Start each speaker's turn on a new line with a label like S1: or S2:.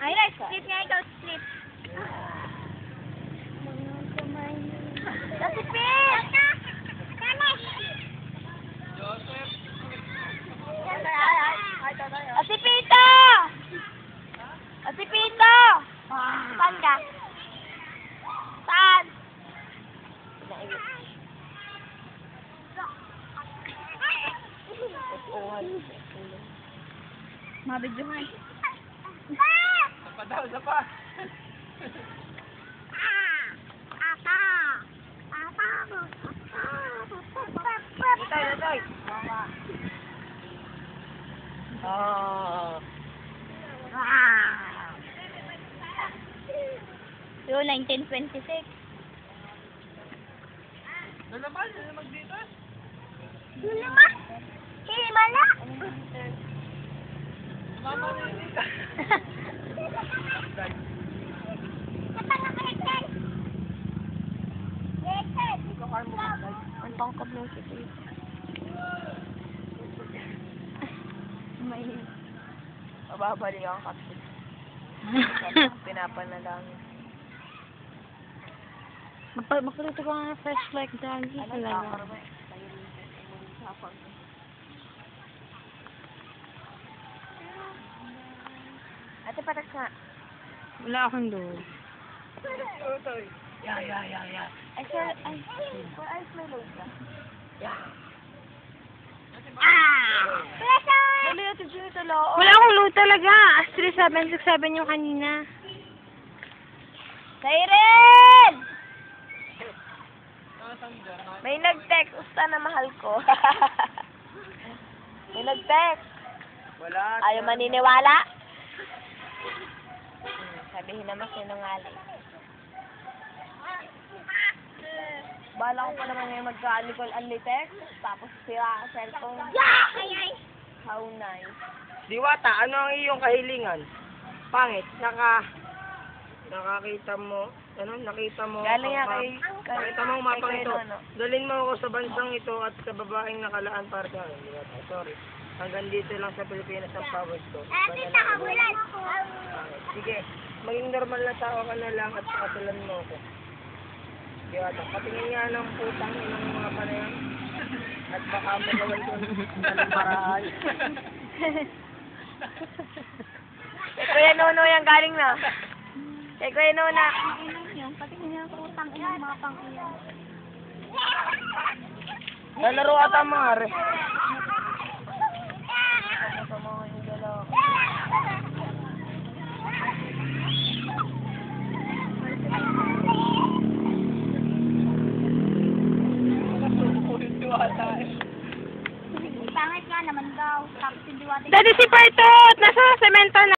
S1: Ay, guys, sleep nga ikaw, sleep. Kasi Pete! Ate Pita! Ate Pita! Saan ka? Saan? Mabidyohan.
S2: Sapa daw, sapa. Tay. Mama.
S1: Yun, 1926.
S2: Lalaban, dito.
S1: Himala! Himala!
S2: Mama na yun dito.
S1: Ang tangkap ng si May
S2: Mababalik ang kapit. Pinapanalangin.
S1: Magpaluto ka nga fresh like doggy. Talaga.
S2: Ate, patas nga.
S1: Wala akong doon.
S2: Yeah.
S1: Ay, sir, ay, for ice may load ka.
S2: Yeah.
S1: Dali, ate June, ito loo.
S3: Wala akong load talaga. Astrid 767 yung kanina.
S1: Siren! May nag-text, usta na mahal ko. May nag-text.
S2: Wala.
S1: Ayaw maniniwala? Sabihin naman sinungaling. Bala ko pa naman ngayon magka-Nicole Anli text, tapos sira ang cellphone. How nice.
S2: Diwata, ano ang iyong kahilingan? Pangit, nakakita mo, nakita mo.
S1: Galing yan kay...
S2: Nakita mo mapang
S1: kay
S2: ito.
S1: Nono.
S2: Dalhin mo ako sa bansang ito at sa babaeng nakalaan para sa akin. Diwata, sorry. Hanggang dito lang sa Pilipinas ang powers ko. Sige, maging normal na tao ka na lang at pakatulan mo ako. Diwata, patingin nga ng putang ilang mga panayan. At baka magawan ko ng paraan.
S1: Kay Kuya Nono yan galing na. Kay Kuya Nona.
S3: Pati niya ang utang ng mga pang-iyan.
S2: Nalaro ata mga are.
S3: Pangit nga naman daw. Tapos hindi wate.
S1: Daddy si Partot! Nasa semento na.